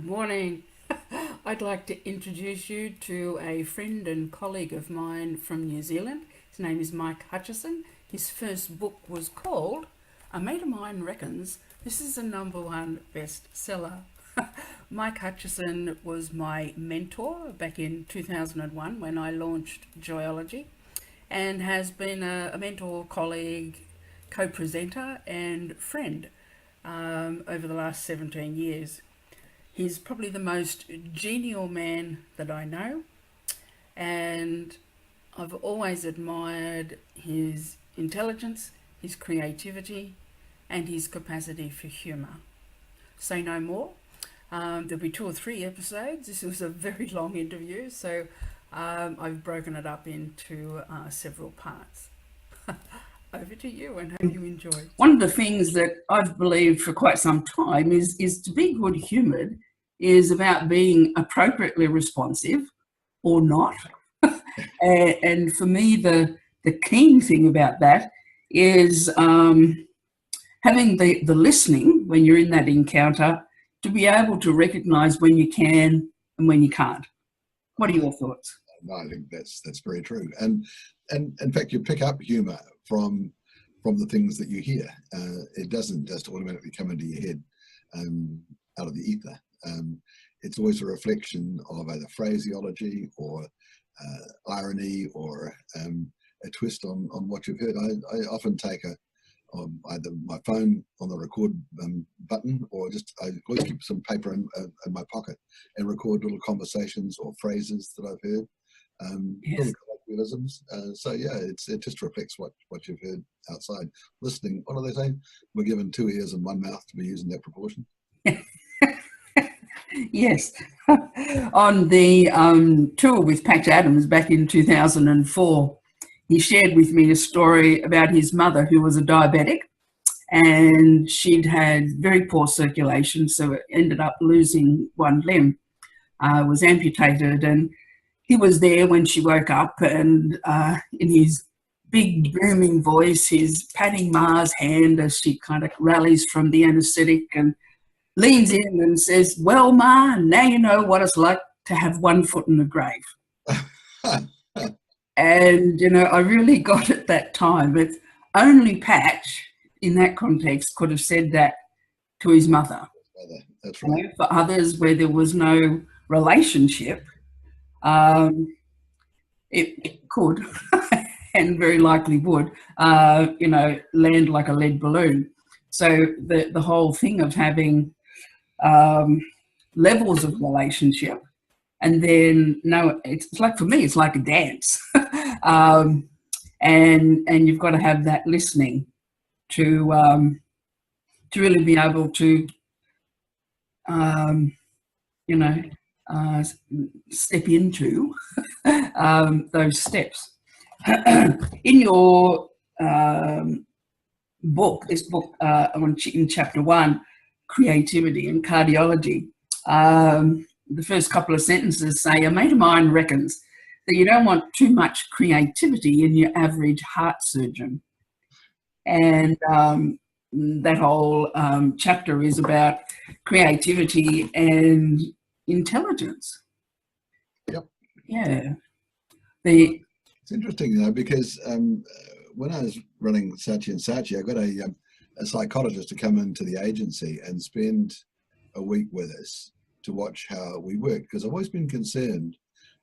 Morning. I'd like to introduce you to a friend and colleague of mine from New Zealand. His name is Mike Hutcheson. His first book was called A Mate of Mine Reckons. This is a #1 bestseller. Mike Hutcheson was my mentor back in 2001 when I launched Joyology, and has been a mentor, colleague, co-presenter and friend over the last 17 years. He's probably the most genial man that I know, and I've always admired his intelligence, his creativity, and his capacity for humour. Say no more. There'll be 2 or 3 episodes. This was a very long interview, so I've broken it up into several parts. Over to you, and hope you enjoy. One of the things that I've believed for quite some time is to be good-humoured is about being appropriately responsive or not. And for me, the keen thing about that is having the listening when you're in that encounter to be able to recognise when you can and when you can't. What are your thoughts? No, I think that's very true, and in fact, you pick up humour from the things that you hear. It doesn't just automatically come into your head out of the ether. It's always a reflection of either phraseology or irony or a twist on what you've heard. I often take either my phone on the record button, or I always keep some paper in my pocket and record little conversations or phrases that I've heard. Yes. Little colloquialisms. So yeah, it just reflects what you've heard outside. Listening, what do they say? We're given 2 ears and 1 mouth to be used in that proportion. Yes. On the tour with Patch Adams back in 2004, he shared with me a story about his mother, who was a diabetic, and she'd had very poor circulation, so it ended up losing one limb, was amputated, and he was there when she woke up, and in his big booming voice, he's patting Ma's hand as she kind of rallies from the anaesthetic and leans in and says, "Well, Ma, now you know what it's like to have one foot in the grave." And, I really got at that time. But only Patch, in that context, could have said that to his mother. That's right. For others, where there was no relationship, it could, and very likely would, land like a lead balloon. So the whole thing of having levels of relationship, and then it's like, for me, it's like a dance. And you've got to have that listening to really be able to step into those steps. In your this book in chapter 1, creativity and cardiology, the first couple of sentences say, "A mate of mine reckons that you don't want too much creativity in your average heart surgeon." And that whole chapter is about creativity and intelligence. Yep. Yeah. It's interesting, because when I was running Saatchi, I got a psychologist to come into the agency and spend a week with us to watch how we work, because I've always been concerned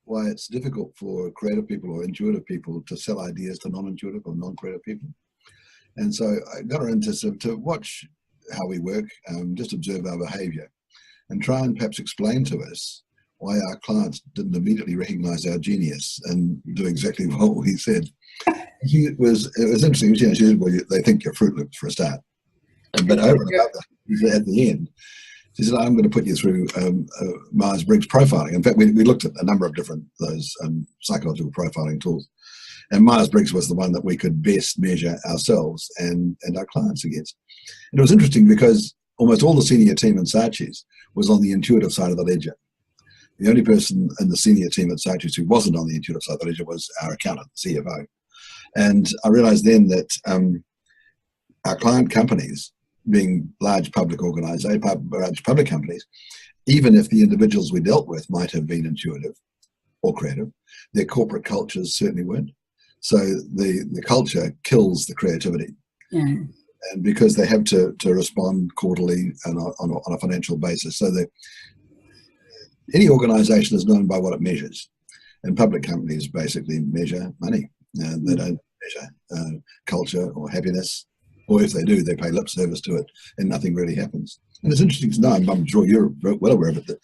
why it's difficult for creative people or intuitive people to sell ideas to non-intuitive or non-creative people. And so I got her into to watch how we work, just observe our behaviour, and try and perhaps explain to us why our clients didn't immediately recognise our genius and do exactly what we said. It was interesting. She said, "Well, they think you're Fruit Loops for a start." But over and above that, at the end, she said, "I'm going to put you through Myers-Briggs profiling." In fact, we looked at a number of different those psychological profiling tools, and Myers-Briggs was the one that we could best measure ourselves and our clients against. And it was interesting because almost all the senior team in Saatchi's was on the intuitive side of the ledger. The only person in the senior team at Saatchi's who wasn't on the intuitive side of the ledger was our accountant, CFO. And I realized then that our client companies, being large public organizations, large public companies, even if the individuals we dealt with might have been intuitive or creative, their corporate cultures certainly weren't. So the culture kills the creativity. Yeah. And because they have to respond quarterly and on a financial basis. So that any organization is known by what it measures. And public companies basically measure money. They don't measure culture or happiness. Or if they do, they pay lip service to it and nothing really happens. And it's interesting to know, I'm sure you're well aware of it, that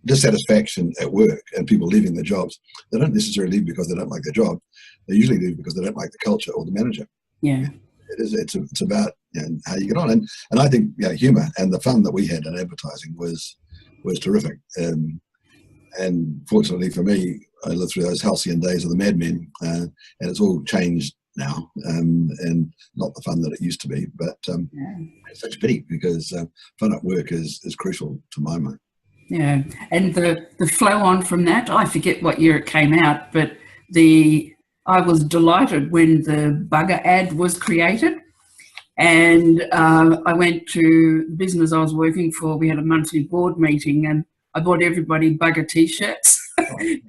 dissatisfaction at work and people leaving their jobs, they don't necessarily leave because they don't like their job. They usually leave because they don't like the culture or the manager. Yeah. It's about how you get on. And I think humour and the fun that we had in advertising was terrific. And fortunately for me, I lived through those halcyon days of the Mad Men, and it's all changed now, and not the fun that it used to be. But it's such a pity because fun at work is crucial to my mind. Yeah, and the flow on from that, I forget what year it came out, but I was delighted when the bugger ad was created, and I went to the business I was working for. We had a monthly board meeting, and I bought everybody bugger T-shirts,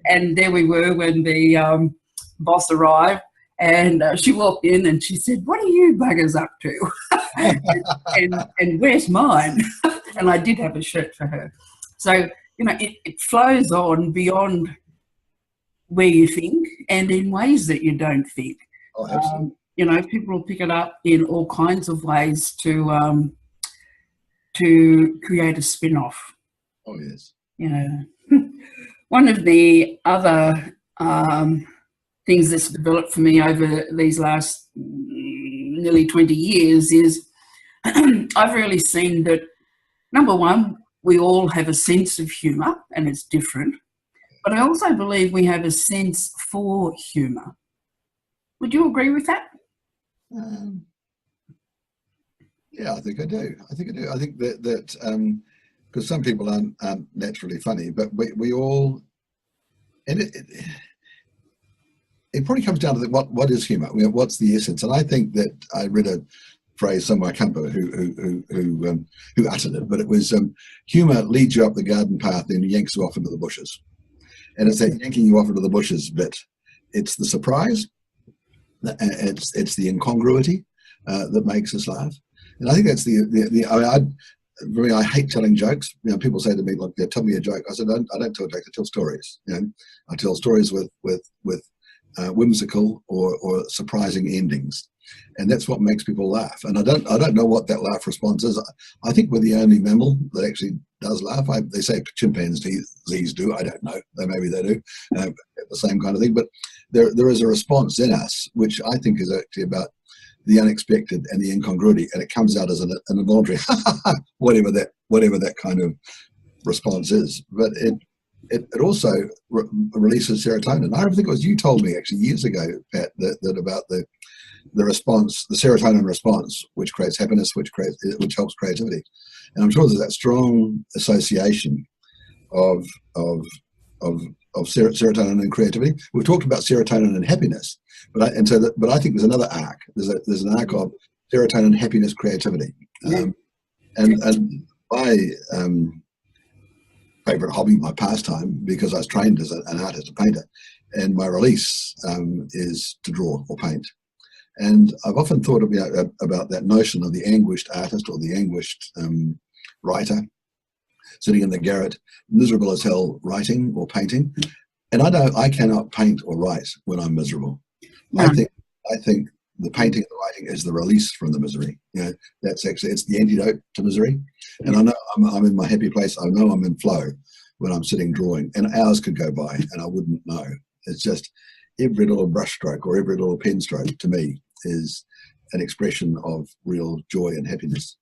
and there we were when the boss arrived, and she walked in and she said, "What are you buggers up to?" and where's mine? And I did have a shirt for her. So, it flows on beyond where you think and in ways that you don't think. Oh, absolutely. People will pick it up in all kinds of ways to create a spin-off. Oh, yes. One of the other things that's developed for me over these last nearly 20 years is I've really seen that, number one, we all have a sense of humour and it's different, but I also believe we have a sense for humour. Would you agree with that? Yeah, I think I do. I think that because some people aren't naturally funny, but we all, and it probably comes down to what is humour? What's the essence? And I think that I read a phrase somewhere, I can't remember who uttered it, but it was humour leads you up the garden path and yanks you off into the bushes. And it's that yanking you off into the bushes bit. It's the surprise, it's the incongruity that makes us laugh. And I think that's I hate telling jokes. People say to me, "Look, tell me a joke." I said, "I don't tell jokes. I tell stories. I tell stories with whimsical or surprising endings, and that's what makes people laugh." And I don't know what that laugh response is. I think we're the only mammal that actually does laugh. They say chimpanzees do. I don't know. Maybe they do the same kind of thing. But there is a response in us, which I think is actually about the unexpected and the incongruity, and it comes out as an involuntary whatever that kind of response is. But it also releases serotonin. I think it was you told me actually years ago, Pat, that about the response, the serotonin response, which creates happiness, which helps creativity. And I'm sure there's that strong association of serotonin and creativity. We've talked about serotonin and happiness, but I think there's another arc. There's an arc of serotonin, happiness, creativity, and my favorite hobby, my pastime, because I was trained as an artist, a painter, and my release is to draw or paint. And I've often thought about that notion of the anguished artist or the anguished writer sitting in the garret, miserable as hell, writing or painting. And I cannot paint or write when I'm miserable. No. I think the painting and the writing is the release from the misery. It's the antidote to misery. And I know I'm in my happy place. I know I'm in flow when I'm sitting drawing, and hours could go by and I wouldn't know. It's just every little brush stroke or every little pen stroke to me is an expression of real joy and happiness.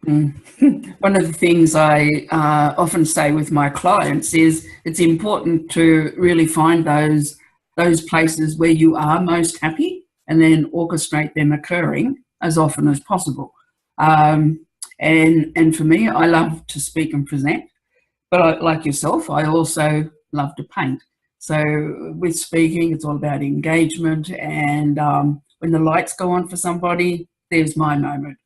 One of the things I often say with my clients is it's important to really find those places where you are most happy and then orchestrate them occurring as often as possible. And for me, I love to speak and present, but like yourself, I also love to paint. So with speaking, it's all about engagement, and when the lights go on for somebody, there's my moment.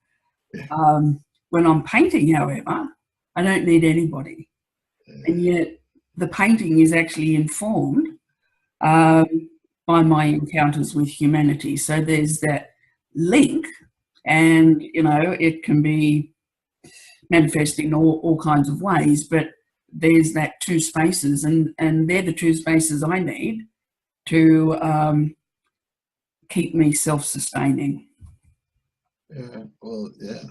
When I'm painting, however, I don't need anybody. And yet the painting is actually informed by my encounters with humanity. So there's that link, and, you know, it can be manifest in all kinds of ways, but there's that two spaces, and they're the two spaces I need to keep me self-sustaining. Yeah, well, yeah,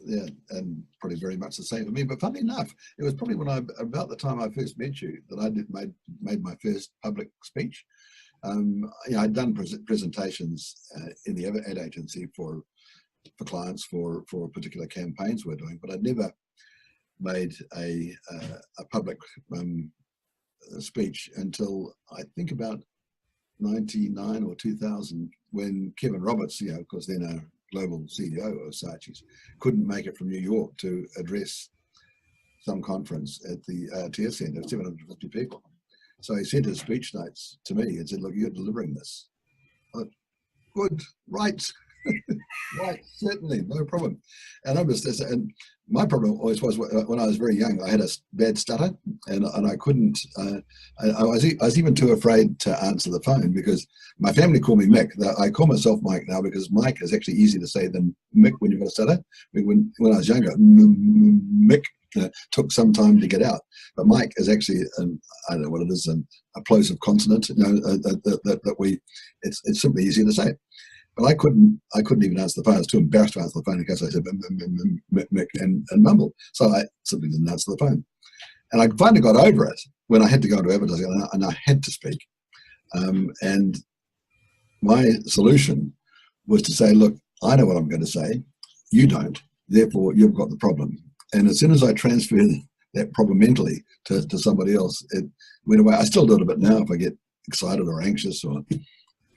yeah, and probably very much the same for me. But funny enough, it was probably about the time I first met you that I made my first public speech. I'd done presentations in the ad agency for clients for particular campaigns we're doing, but I'd never made a public speech until I think about 99 or 2000, when Kevin Roberts, of course, then a global CEO of Saatchi's, couldn't make it from New York to address some conference at the TS Centre of 750 people. So he sent his speech notes to me and said, "Look, you're delivering this." I thought, good, right. Right, certainly, no problem. And and my problem always was, when I was very young, I had a bad stutter, and I couldn't. I was even too afraid to answer the phone, because my family called me Mick. I call myself Mike now, because Mike is actually easier to say than Mick when you've got a stutter. When I was younger, Mick took some time to get out, but Mike is actually I don't know what it is, a plosive consonant. It's simply easier to say. But I couldn't even answer the phone. I was too embarrassed to answer the phone in case I said Mick and mumbled. So I simply didn't answer the phone. And I finally got over it when I had to go into advertising, and I had to speak. And my solution was to say, look, I know what I'm going to say. You don't. Therefore, you've got the problem. And as soon as I transferred that problem mentally to somebody else, it went away. I still do it a bit now if I get excited or anxious or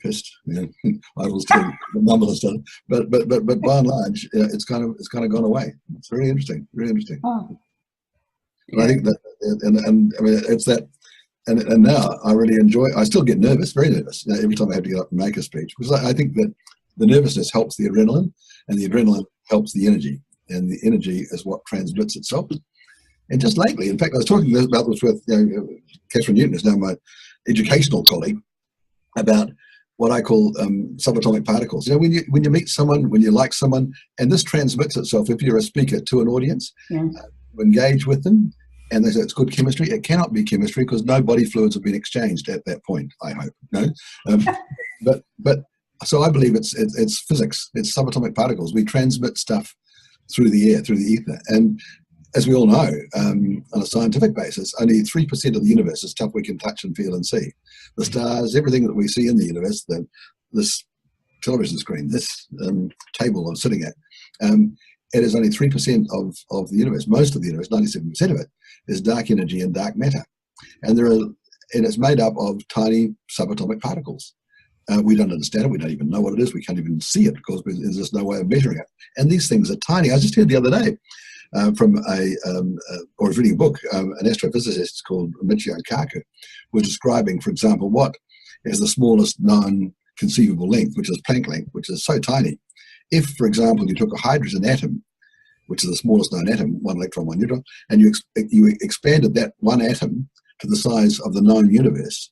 pissed, I will still mumble and stuff. But by and large, it's kind of gone away. It's very interesting, very interesting. Oh, yeah. And I think that, and I mean, it's that, and now I really enjoy. I still get nervous, very nervous, every time I have to get up and make a speech, because I think that the nervousness helps the adrenaline, and the adrenaline helps the energy, and the energy is what transmits itself. And just lately, in fact, I was talking about this with Catherine Newton, is now my educational colleague, about what I call subatomic particles. When you meet someone, when you like someone, and this transmits itself, if you're a speaker to an audience, engage with them, and they say it's good chemistry. It cannot be chemistry, because no body fluids have been exchanged at that point, I hope. No, but so I believe it's physics. It's subatomic particles. We transmit stuff through the air, through the ether, and as we all know, on a scientific basis, only 3% of the universe is stuff we can touch and feel and see. The stars, everything that we see in the universe, this television screen, this table I'm sitting at, it is only 3% of the universe. Most of the universe, 97% of it, is dark energy and dark matter. And it's made up of tiny subatomic particles. We don't understand it. We don't even know what it is. We can't even see it, because there's just no way of measuring it. And these things are tiny. I just heard the other day, from I was reading a book, an astrophysicist called Michio Kaku was describing, for example, what is the smallest known conceivable length, which is Planck length, which is so tiny. If, for example, you took a hydrogen atom, which is the smallest known atom, one electron, one neutron, and you expanded that one atom to the size of the known universe,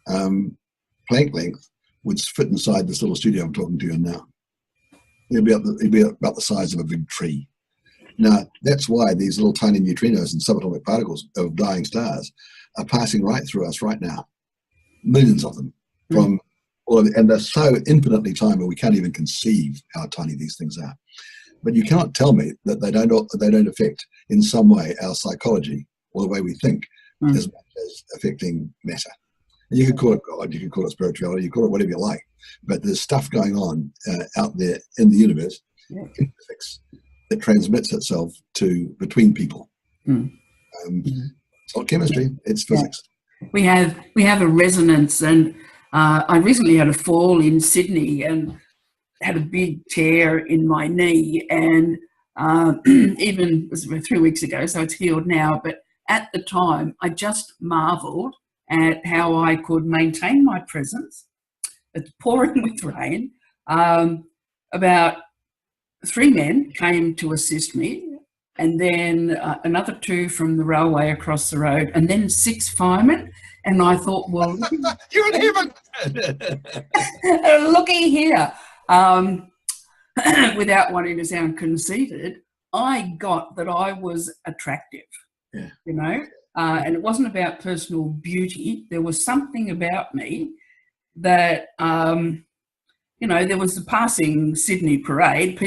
Planck length would fit inside this little studio I'm talking to you in now. It'd be about the size of a big tree. Now, that's why these little tiny neutrinos and subatomic particles of dying stars are passing right through us right now. Millions of them. From all of it, and they're so infinitely tiny we can't even conceive how tiny these things are. But you cannot tell me that they don't affect in some way our psychology or the way we think as much as affecting matter. And you could call it God, you could call it spirituality, you call it whatever you like, but there's stuff going on out there in the universe, in physics, that transmits itself between people. It's not chemistry, it's physics. We have a resonance, and I recently had a fall in Sydney and had a big tear in my knee, and even it was 3 weeks ago, so it's healed now, but at the time I just marvelled at how I could maintain my presence. It's pouring with rain. About 3 men came to assist me, and then another 2 from the railway across the road, and then 6 firemen. And I thought, well, you're in heaven. looky here. Without wanting to sound conceited, I got that I was attractive, Yeah. you know, and it wasn't about personal beauty. There was something about me that, you know, there was the passing Sydney parade,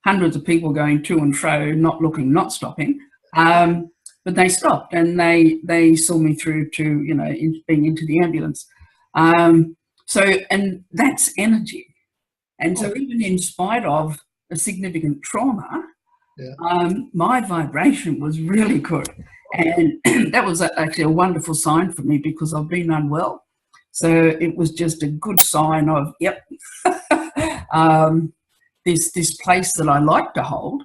hundreds of people going to and fro, not looking, not stopping. But they stopped and they saw me through to, you know, being into the ambulance. And that's energy. And so even in spite of a significant trauma, my vibration was really good. And that was actually a wonderful sign for me, because I've been unwell. So it was just a good sign of, yep, this place that I like to hold,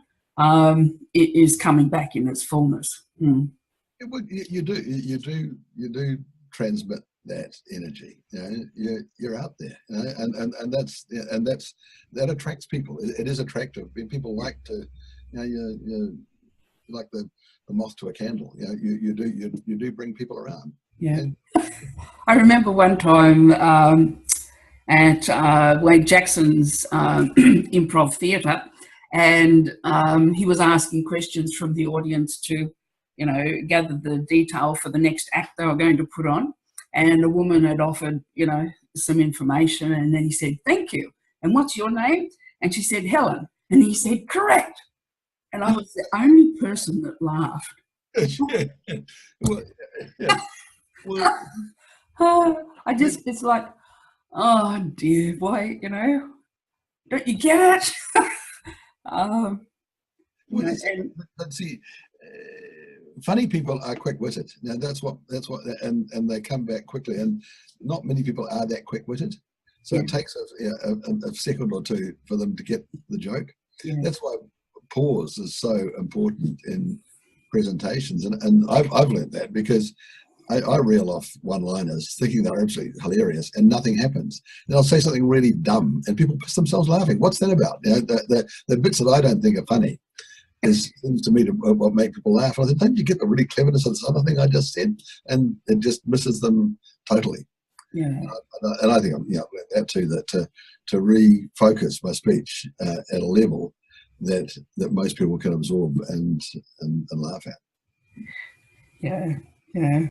it is coming back in its fullness. Mm. You do transmit that energy. You know, you're out there, you know, and that attracts people. It is attractive. People like to, you know, you're like the moth to a candle. You know, you do bring people around. Yeah. And I remember one time at Wade Jackson's improv theatre, and he was asking questions from the audience to, you know, gather the detail for the next act they were going to put on. And a woman had offered, you know, some information, and then he said, "Thank you. And what's your name?" And she said, "Helen." And he said, "Correct." And I was the only person that laughed. Well, yeah. Well, It's like, oh dear, why, you know, don't you get it? You know, let's see. Funny people are quick-witted. Now that's what, and they come back quickly. And not many people are that quick-witted. So it takes a second or two for them to get the joke. Yeah. That's why pause is so important in presentations. And I've learned that, because I reel off one-liners thinking they're absolutely hilarious, and nothing happens. And I'll say something really dumb, and people piss themselves laughing. What's that about? You know, the bits that I don't think are funny seems to me to what make people laugh. And I think, don't you get the really cleverness of this other thing I just said? And it just misses them totally. Yeah. And I think I've learned that too, that to refocus my speech at a level that most people can absorb and laugh at. Yeah. Yeah.